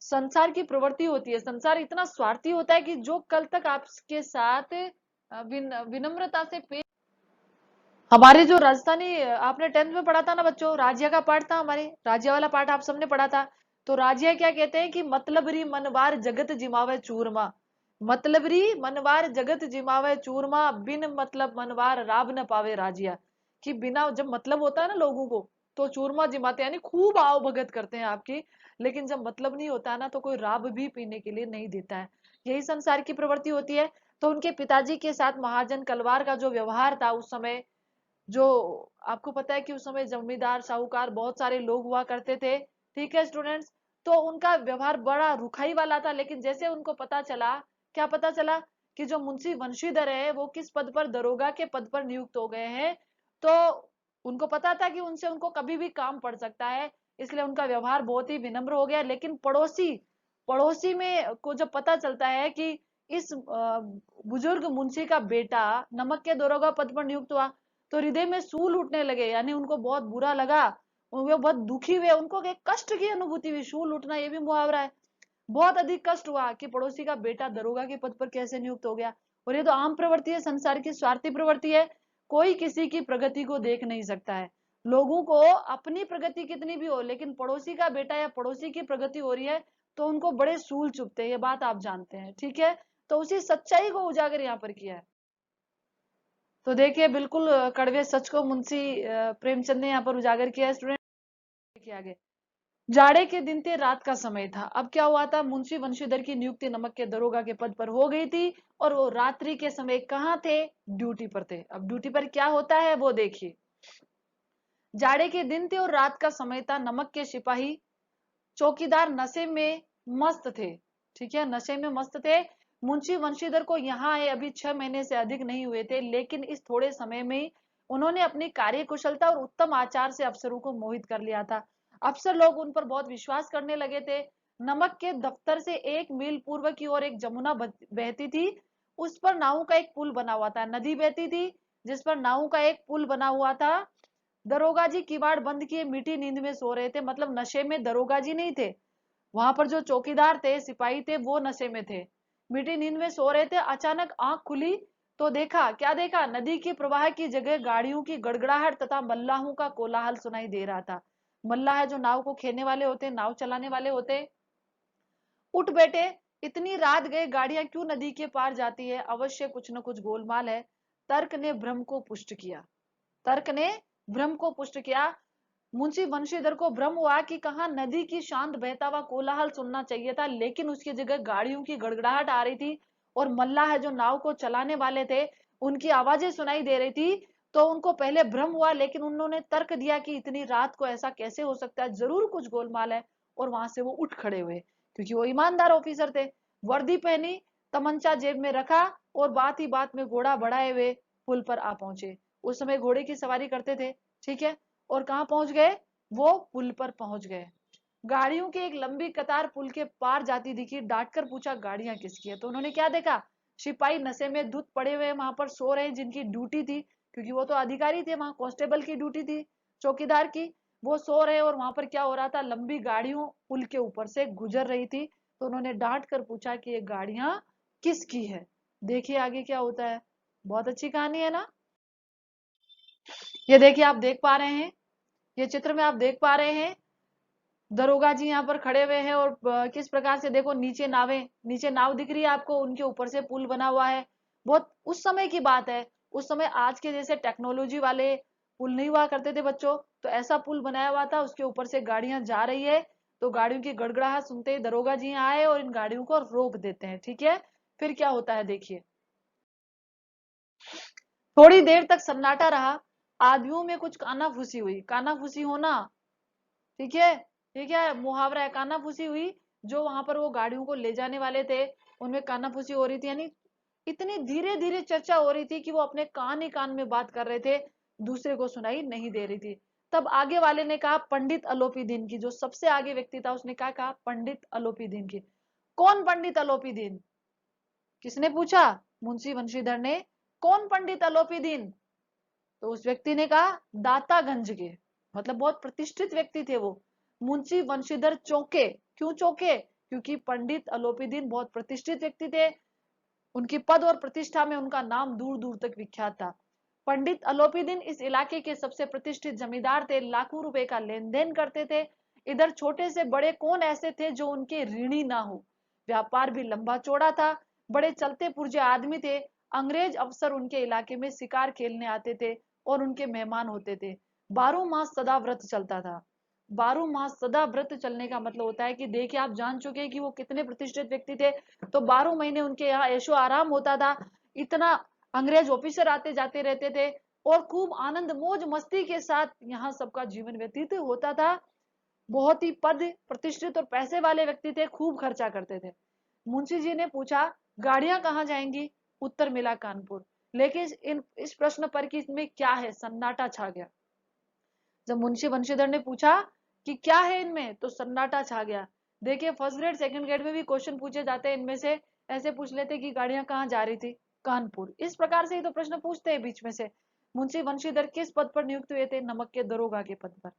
संसार की प्रवृत्ति होती है, संसार इतना स्वार्थी होता है कि जो कल तक आपके साथ विनम्रता से पेश। हमारे जो राजस्थानी, आपने 10th में पढ़ा था ना बच्चों, राज्य का पाठ था, हमारे राज्य वाला पाठ आप सबने पढ़ा था। तो राज्य क्या कहते हैं कि मतलब री मनवार जगत जिमावे चूरमा, मतलब री मनवार जगत जिमावे चूरमा, बिन मतलब मनवार राब न पावे राजिया। कि बिना, जब मतलब होता है ना लोगों को, तो चूरमा जिमाते, यानी खूब आओ भगत करते हैं आपकी। लेकिन जब मतलब नहीं होता है ना, तो कोई राब भी पीने के लिए नहीं देता है। यही संसार की प्रवृत्ति होती है। तो उनके पिताजी के साथ महाजन कलवार का जो व्यवहार था उस समय, जो आपको पता है कि उस समय जमींदार, साहूकार, बहुत सारे लोग हुआ करते थे, ठीक है स्टूडेंट्स। तो उनका व्यवहार बड़ा रुखाई वाला था। लेकिन जैसे उनको पता चला, क्या पता चला, कि जो मुंशी वंशीधर है वो किस पद पर, दरोगा के पद पर नियुक्त हो गए हैं। तो उनको पता था कि उनसे उनको कभी भी काम पड़ सकता है, इसलिए उनका व्यवहार बहुत ही विनम्र हो गया। लेकिन पड़ोसी, पड़ोसी में को जब पता चलता है कि इस बुजुर्ग मुंशी का बेटा नमक के दरोगा पद पर नियुक्त हुआ, तो हृदय में सूल उठने लगे, यानी उनको बहुत बुरा लगा, वो बहुत दुखी हुए, उनको एक कष्ट की अनुभूति हुई। सूल उठना ये भी मुहावरा है। बहुत अधिक कष्ट हुआ कि पड़ोसी का बेटा दरोगा के पद पर कैसे नियुक्त हो गया। और ये तो आम प्रवृत्ति है, संसार की स्वार्थी प्रवृत्ति है। कोई किसी की प्रगति को देख नहीं सकता है। लोगों को अपनी प्रगति कितनी भी हो, लेकिन पड़ोसी का बेटा या पड़ोसी की प्रगति हो रही है तो उनको बड़े सूल चुभते हैं, ये बात आप जानते हैं, ठीक है। तो उसी सच्चाई को उजागर यहाँ पर किया है। तो देखिए, बिल्कुल कड़वे सच को मुंशी प्रेमचंद ने यहाँ पर उजागर किया है स्टूडेंट। देखिए आगे, जाड़े के दिन थे, रात का समय था। अब क्या हुआ था, मुंशी वंशीधर की नियुक्ति नमक के दरोगा के पद पर हो गई थी। और वो रात्रि के समय कहाँ थे, ड्यूटी पर थे। अब ड्यूटी पर क्या होता है वो देखिए। जाड़े के दिन थे और रात का समय था, नमक के सिपाही चौकीदार नशे में मस्त थे, ठीक है, नशे में मस्त थे। मुंशी वंशीधर को यहाँ आए अभी 6 महीने से अधिक नहीं हुए थे, लेकिन इस थोड़े समय में उन्होंने अपनी कार्यकुशलता और उत्तम आचार से अफसरों को मोहित कर लिया था। अफसर लोग उन पर बहुत विश्वास करने लगे थे। नमक के दफ्तर से 1 मील पूर्व की ओर एक जमुना बहती थी, उस पर नाव का एक पुल बना हुआ था। नदी बहती थी जिस पर नाव का एक पुल बना हुआ था। दरोगा जी किवाड़ बंद किए मीठी नींद में सो रहे थे, मतलब नशे में दरोगा जी नहीं थे, वहां पर जो चौकीदार थे, सिपाही थे, वो नशे में थे, मीठी नींद में सो रहे थे। अचानक आंख खुली तो देखा, क्या देखा, नदी के प्रवाह की जगह गाड़ियों की गड़गड़ाहट तथा मल्लाहों का कोलाहल सुनाई दे रहा था। मल्लाह है जो नाव को खेने वाले होते, नाव चलाने वाले होते। उठ बैठे, इतनी रात गए गाड़ियां क्यों नदी के पार जाती है, अवश्य कुछ न कुछ गोलमाल है। तर्क ने भ्रम को पुष्ट किया, तर्क ने भ्रम को पुष्ट किया। मुंशी वंशीधर को भ्रम हुआ कि कहा नदी की शांत बहता हुआ कोलाहल सुनना चाहिए था, लेकिन उसकी जगह गाड़ियों की गड़गड़ाहट आ रही थी। और मल्लाह है जो नाव को चलाने वाले थे, उनकी आवाजें सुनाई दे रही थी। तो उनको पहले भ्रम हुआ, लेकिन उन्होंने तर्क दिया कि इतनी रात को ऐसा कैसे हो सकता है, जरूर कुछ गोलमाल है। और वहां से वो उठ खड़े हुए, क्योंकि वो ईमानदार ऑफिसर थे। वर्दी पहनी, तमंचा जेब में रखा, और बात ही बात में घोड़ा बढ़ाए हुए पुल पर आ पहुंचे। उस समय घोड़े की सवारी करते थे, ठीक है। और कहाँ पहुंच गए, वो पुल पर पहुंच गए। गाड़ियों की एक लंबी कतार पुल के पार जाती दिखी। डांट कर पूछा, गाड़ियां किसकी है। तो उन्होंने क्या देखा, सिपाही नशे में धुत पड़े हुए वहां पर सो रहे हैं, जिनकी ड्यूटी थी, क्योंकि वो तो अधिकारी थे, वहां कांस्टेबल की ड्यूटी थी, चौकीदार की, वो सो रहे। और वहां पर क्या हो रहा था, लंबी गाड़ियों पुल के ऊपर से गुजर रही थी। तो उन्होंने डांट कर पूछा कि ये गाड़ियां किसकी है। देखिए आगे क्या होता है। बहुत अच्छी कहानी है ना। ये देखिए आप देख पा रहे हैं, ये चित्र में आप देख पा रहे हैं, दरोगा जी यहाँ पर खड़े हुए हैं और किस प्रकार से देखो, नीचे नावें, नीचे नाव दिख रही है आपको, उनके ऊपर से पुल बना हुआ है। बहुत उस समय की बात है। उस समय आज के जैसे टेक्नोलॉजी वाले पुल नहीं हुआ करते थे बच्चों, तो ऐसा पुल बनाया हुआ था, उसके ऊपर से गाड़ियां जा रही है। तो गाड़ियों की गड़गड़ाहट सुनते ही दरोगा जी यहाँ आए और इन गाड़ियों को रोक देते हैं। ठीक है, फिर क्या होता है देखिए। थोड़ी देर तक सन्नाटा रहा, आदमियों में कुछ कानाफूसी हुई। कानाफूसी होना, ठीक है, ठीक है, मुहावरा है, कानाफूसी हुई। जो वहां पर वो गाड़ियों को ले जाने वाले थे, उनमें कानाफूसी हो रही थी, यानी इतनी धीरे धीरे चर्चा हो रही थी कि वो अपने कान ही कान में बात कर रहे थे, दूसरे को सुनाई नहीं दे रही थी। तब आगे वाले ने कहा पंडित अलोपी दीन की, जो सबसे आगे व्यक्ति था उसने क्या कहा, पंडित अलोपी दीन की। कौन पंडित अलोपी दीन, किसने पूछा, मुंशी बंशीधर ने। कौन पंडित अलोपी दीन, तो उस व्यक्ति ने कहा दातागंज के, मतलब बहुत प्रतिष्ठित व्यक्ति थे वो। मुंशी बंशीधर चौंके। क्यों चौंके, क्योंकि पंडित अलोपीदीन बहुत प्रतिष्ठित व्यक्ति थे, उनकी पद और प्रतिष्ठा में उनका नाम दूर दूर तक विख्यात था। पंडित अलोपीदीन इस इलाके के सबसे प्रतिष्ठित जमींदार थे, लाखों रुपए का लेन देन करते थे। इधर छोटे से बड़े कौन ऐसे थे जो उनके ऋणी ना हो। व्यापार भी लंबा चौड़ा था, बड़े चलते पुर्जे आदमी थे। अंग्रेज अफसर उनके इलाके में शिकार खेलने आते थे और उनके मेहमान होते थे। 12 मास सदा व्रत चलता था। 12 मास सदा व्रत चलने का मतलब होता है कि देखिए आप जान चुके हैं कि वो कितने प्रतिष्ठित व्यक्ति थे। तो 12 महीने उनके यहाँ ऐशो आराम होता था। इतना अंग्रेज ऑफिसर आते जाते रहते थे और खूब आनंद मौज मस्ती के साथ यहाँ सबका जीवन व्यतीत होता था। बहुत ही पद प्रतिष्ठित और पैसे वाले व्यक्ति थे, खूब खर्चा करते थे। मुंशी जी ने पूछा गाड़ियां कहाँ जाएंगी, उत्तर मिला कानपुर। लेकिन इस प्रश्न पर कि इसमें क्या है, सन्नाटा छा गया। जब मुंशी बंशीधर ने पूछा कि क्या है इनमें, तो सन्नाटा छा गया। देखिए फर्स्ट ग्रेड सेकंड ग्रेड में भी क्वेश्चन पूछे जाते हैं, इनमें से ऐसे पूछ लेते कि गाड़ियां कहाँ जा रही थी, कानपुर। इस प्रकार से ही तो प्रश्न पूछते हैं बीच में से। मुंशी बंशीधर किस पद पर नियुक्त हुए थे, नमक के दरोगा के पद पर।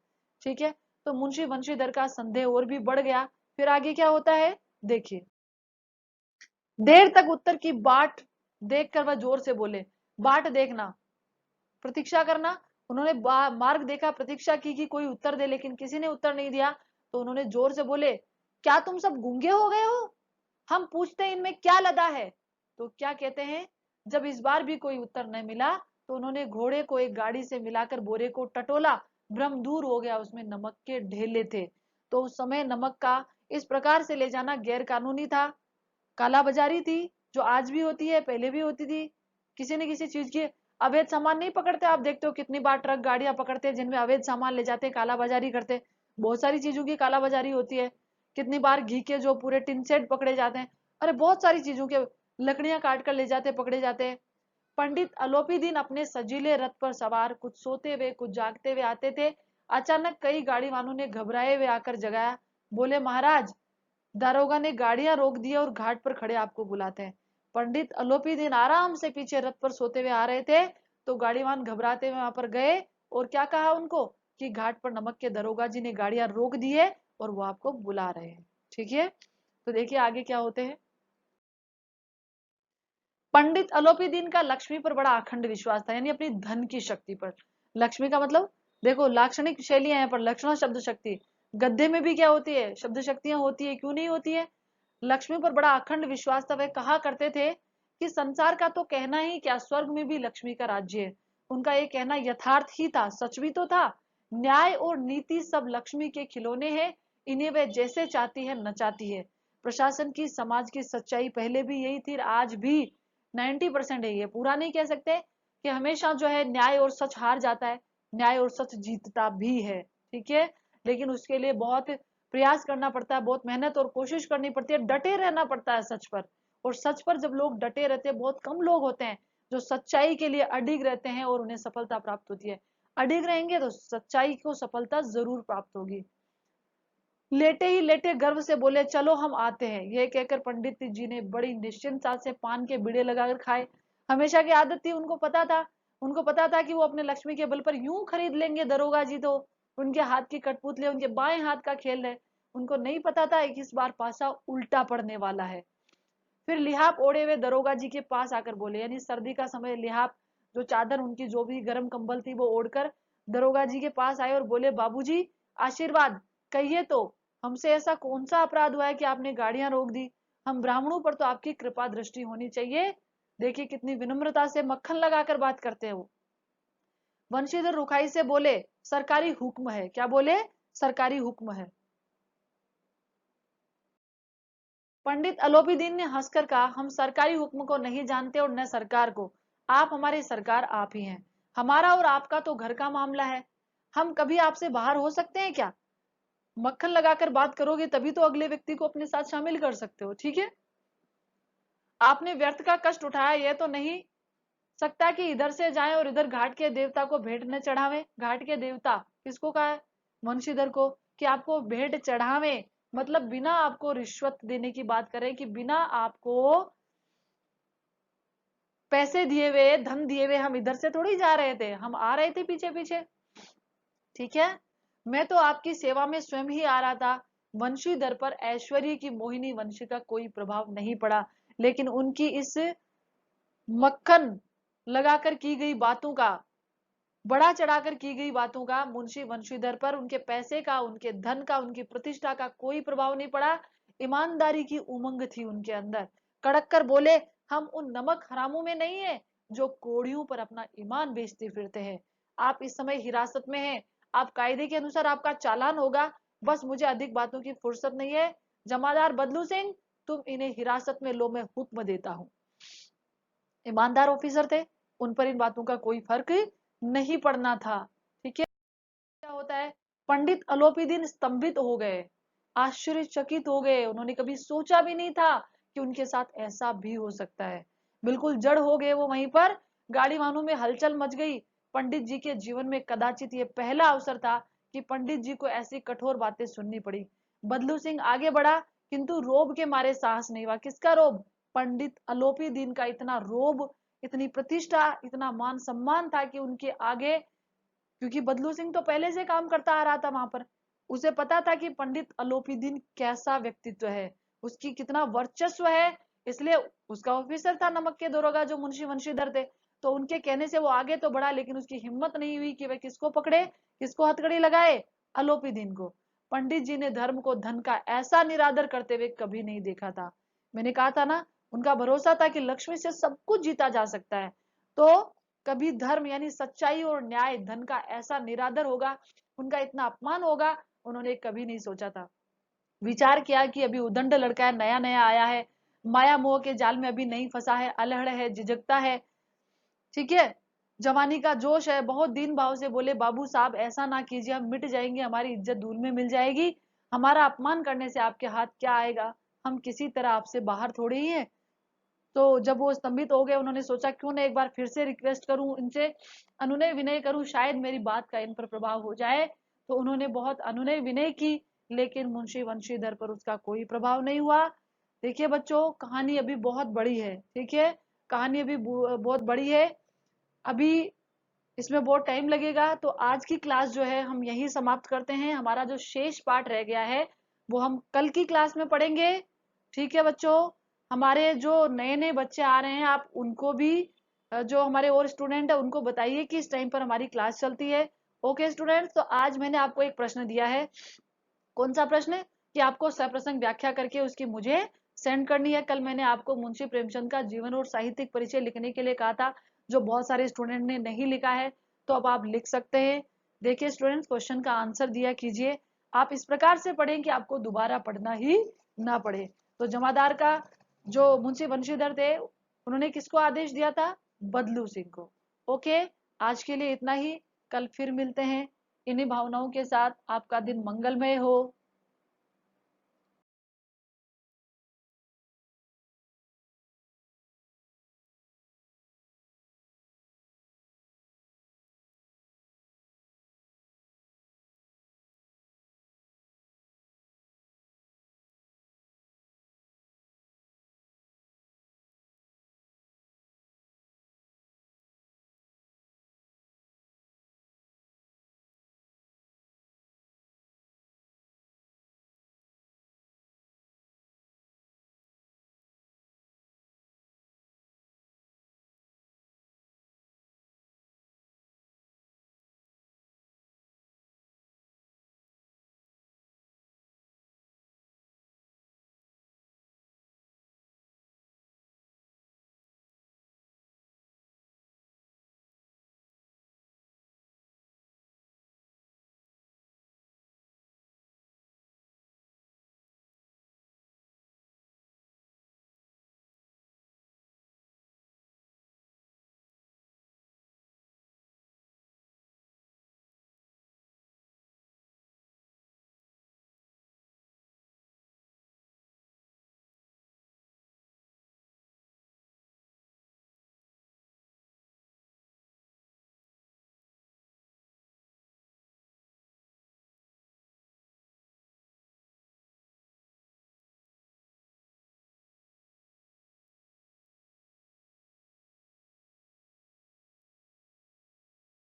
ठीक है, तो मुंशी बंशीधर का संदेह और भी बढ़ गया। फिर आगे क्या होता है देखिए। देर तक उत्तर की बाट देखकर वह जोर से बोले, बाट देखना, प्रतीक्षा करना। उन्होंने मार्ग देखा, प्रतीक्षा की कि कोई उत्तर दे, लेकिन किसी ने उत्तर नहीं दिया। तो उन्होंने जोर से बोले, क्या तुम सब गूंगे हो गए हो, हम पूछते हैं इनमें क्या लदा है। तो क्या कहते हैं, जब इस बार भी कोई उत्तर न मिला, तो उन्होंने घोड़े को एक गाड़ी से मिलाकर बोरे को टटोला। भ्रम दूर हो गया, उसमें नमक के ढेले थे। तो उस समय नमक का इस प्रकार से ले जाना गैर कानूनी था, कालाबाजारी थी, जो आज भी होती है, पहले भी होती थी। किसी न किसी चीज की अवैध सामान नहीं पकड़ते, आप देखते हो कितनी बार ट्रक गाड़ियां पकड़ते हैं जिनमें अवैध सामान ले जाते हैं, कालाबाजारी करते। बहुत सारी चीजों की कालाबाजारी होती है। कितनी बार घी के जो पूरे टिन सेट पकड़े जाते हैं, अरे बहुत सारी चीजों के, लकड़ियां काट कर ले जाते पकड़े जाते हैं। पंडित अलोपी दिन अपने सजीले रथ पर सवार, कुछ सोते हुए कुछ जागते हुए आते थे। अचानक कई गाड़ी वालों ने घबराए हुए आकर जगाया। बोले महाराज, दारोगा ने गाड़ियां रोक दी और घाट पर खड़े आपको बुलाते हैं। पंडित अलोपी दिन आराम से पीछे रथ पर सोते हुए आ रहे थे। तो गाड़ीवान घबराते हुए वहां पर गए और क्या कहा उनको कि घाट पर नमक के दरोगा जी ने गाड़ियां रोक दी है और वो आपको बुला रहे हैं। ठीक है, तो देखिए आगे क्या होते हैं। पंडित अलोपी दीन का लक्ष्मी पर बड़ा अखंड विश्वास था, यानी अपनी धन की शक्ति पर। लक्ष्मी का मतलब देखो, लाक्षणिक शैलियां हैं पर लक्षणा शब्द शक्ति, गद्य में भी क्या होती है, शब्द शक्तियां होती है, क्यों नहीं होती है। लक्ष्मी पर बड़ा अखंड विश्वास था। वह कहा करते थे कि संसार का तो कहना ही क्या, स्वर्ग में भी लक्ष्मी का राज्य है। उनका ये कहना यथार्थ ही था, सच भी तो था। न्याय और नीति सब लक्ष्मी के खिलौने हैं, इन्हें वह जैसे चाहती है नचाती है। प्रशासन की, समाज की सच्चाई पहले भी यही थी, आज भी 90% है। ये पूरा नहीं कह सकते कि हमेशा जो है न्याय और सच हार जाता है, न्याय और सच जीतता भी है। ठीक है, लेकिन उसके लिए बहुत प्रयास करना पड़ता है, बहुत मेहनत और कोशिश करनी पड़ती है, डटे रहना पड़ता है सच पर। और सच पर जब लोग डटे रहते हैं, बहुत कम लोग होते हैं जो सच्चाई के लिए अडिग रहते हैं और उन्हें सफलता प्राप्त होती है। अडिग रहेंगे तो सच्चाई को सफलता जरूर प्राप्त होगी। लेटे ही लेटे गर्व से बोले, चलो हम आते हैं। यह कहकर पंडित जी ने बड़ी निश्चिंतता से पान के बीड़े लगाकर खाए। हमेशा की आदत थी, उनको पता था कि वो अपने लक्ष्मी के बल पर यूं खरीद लेंगे दरोगा जी तो। उनके हाथ की कठपुतली उनके बाएं हाथ का खेल है। उनको नहीं पता था कि इस बार पासा उल्टा पड़ने वाला है। फिर लिहाफ ओढ़े हुए दरोगा जी के पास आकर बोले, यानी सर्दी का समय, लिहाफ जो चादर उनकी जो भी गर्म कंबल थी वो ओढ़कर दरोगा जी के पास आए और बोले, बाबूजी आशीर्वाद, कहिए तो हमसे ऐसा कौन सा अपराध हुआ है कि आपने गाड़ियां रोक दी? हम ब्राह्मणों पर तो आपकी कृपा दृष्टि होनी चाहिए। देखिए कितनी विनम्रता से मक्खन लगाकर बात करते हैं वो। वंशीधर रुखाई से बोले, सरकारी हुक्म है। क्या बोले? सरकारी हुक्म है। पंडित अलोपीदीन ने हंसकर कहा, हम सरकारी हुक्म को नहीं जानते और न सरकार को। आप हमारी सरकार आप ही हैं। हमारा और आपका तो घर का मामला है। हम कभी आपसे बाहर हो सकते हैं क्या? मक्खन लगाकर बात करोगे तभी तो अगले व्यक्ति को अपने साथ शामिल कर सकते हो, ठीक है? आपने व्यर्थ का कष्ट उठाया, यह तो नहीं सकता कि इधर से जाएं और इधर घाट के देवता को भेंट न चढ़ावें। घाट के देवता किसको कहा है? वंशीधर को। कि आपको भेंट चढ़ावें मतलब बिना आपको रिश्वत देने की बात करें, कि बिना आपको पैसे दिए हुए, धन दिए हुए हम इधर से थोड़ी जा रहे थे, हम आ रहे थे पीछे पीछे, ठीक है? मैं तो आपकी सेवा में स्वयं ही आ रहा था। वंशीधर पर ऐश्वर्य की मोहिनी वंशी का कोई प्रभाव नहीं पड़ा, लेकिन उनकी इस मक्खन लगाकर की गई बातों का, बढ़ा चढ़ाकर की गई बातों का मुंशी वंशीधर पर, उनके पैसे का, उनके धन का, उनकी प्रतिष्ठा का कोई प्रभाव नहीं पड़ा। ईमानदारी की उमंग थी उनके अंदर। कड़क कर बोले, हम उन नमक हरामों में नहीं है जो कोड़ियों पर अपना ईमान बेचते फिरते हैं। आप इस समय हिरासत में हैं। आप कायदे के अनुसार आपका चालान होगा। बस मुझे अधिक बातों की फुर्सत नहीं है। जमादार बदलू सिंह, तुम इन्हें हिरासत में लो, मैं हुक्म देता हूं। ईमानदार ऑफिसर थे, उन पर इन बातों का कोई फर्क नहीं पड़ना था, ठीक है? क्या होता है? पंडित अलोपीदीन स्तंभित हो गए, आश्चर्यचकित हो गए। उन्होंने कभी सोचा भी नहीं था कि उनके साथ ऐसा भी हो सकता है। बिल्कुल जड़ हो गए वो वहीं पर। गाड़ी वाहनों में हलचल मच गई। पंडित जी के जीवन में कदाचित ये पहला अवसर था कि पंडित जी को ऐसी कठोर बातें सुननी पड़ी। बदलू सिंह आगे बढ़ा, किंतु रोब के मारे साहस नहीं हुआ। किसका रोब? पंडित अलोपीदीन का इतना रोब, इतनी प्रतिष्ठा, इतना मान सम्मान था कि उनके आगे, क्योंकि बदलू सिंह तो पहले से काम करता आ रहा था वहां पर। उसे पता था कि पंडित अलोपीदीन कैसा व्यक्तित्व है, उसकी कितना वर्चस्व है। इसलिए उसका ऑफिसर था नमक के दरोगा जो मुंशी वंशीधर थे, तो उनके कहने से वो आगे तो बढ़ा, लेकिन उसकी हिम्मत नहीं हुई कि वह किसको पकड़े, किसको हथकड़ी लगाए? अलोपीदीन को। पंडित जी ने धर्म को धन का ऐसा निरादर करते हुए कभी नहीं देखा था। मैंने कहा था ना, उनका भरोसा था कि लक्ष्मी से सब कुछ जीता जा सकता है। तो कभी धर्म यानी सच्चाई और न्याय, धन का ऐसा निरादर होगा, उनका इतना अपमान होगा, उन्होंने कभी नहीं सोचा था। विचार किया कि अभी उदंड लड़का है, नया नया आया है, माया मोह के जाल में अभी नहीं फंसा है, अलहड़ है, झिझकता है, ठीक है? जवानी का जोश है। बहुत दीन भाव से बोले, बाबू साहब ऐसा ना कीजिए, हम मिट जाएंगे, हमारी इज्जत धूल में मिल जाएगी। हमारा अपमान करने से आपके हाथ क्या आएगा? हम किसी तरह आपसे बाहर थोड़ी ही है। तो जब वो स्तंभित हो गए, उन्होंने सोचा क्यों ना एक बार फिर से रिक्वेस्ट करूं इनसे, अनुनय विनय करूं, शायद मेरी बात का इन पर प्रभाव हो जाए। तो उन्होंने बहुत अनुनय विनय की, लेकिन मुंशी वंशीधर पर उसका कोई प्रभाव नहीं हुआ। देखिए बच्चों, कहानी अभी बहुत बड़ी है, ठीक है? कहानी अभी बहुत बड़ी है। अभी इसमें बहुत टाइम लगेगा। तो आज की क्लास जो है हम यही समाप्त करते हैं। हमारा जो शेष पाठ रह गया है वो हम कल की क्लास में पढ़ेंगे, ठीक है बच्चों? हमारे जो नए नए बच्चे आ रहे हैं, आप उनको भी, जो हमारे और स्टूडेंट है उनको बताइए कि इस टाइम पर हमारी क्लास चलती है। ओके स्टूडेंट्स, तो आज मैंने आपको एक प्रश्न दिया है। कौन सा प्रश्न? कि आपको सप्रसंग व्याख्या करके उसकी मुझे सेंड करनी है। कल मैंने आपको मुंशी प्रेमचंद का जीवन और साहित्यिक परिचय लिखने के लिए कहा था, जो बहुत सारे स्टूडेंट ने नहीं लिखा है, तो अब आप लिख सकते हैं। देखिए स्टूडेंट्स, क्वेश्चन का आंसर दिया कीजिए। आप इस प्रकार से पढ़ें कि आपको दोबारा पढ़ना ही ना पड़े। तो जमादार का जो मुंशी वंशीधर थे, उन्होंने किसको आदेश दिया था? बदलू सिंह को। ओके, आज के लिए इतना ही। कल फिर मिलते हैं। इन्हीं भावनाओं के साथ आपका दिन मंगलमय हो।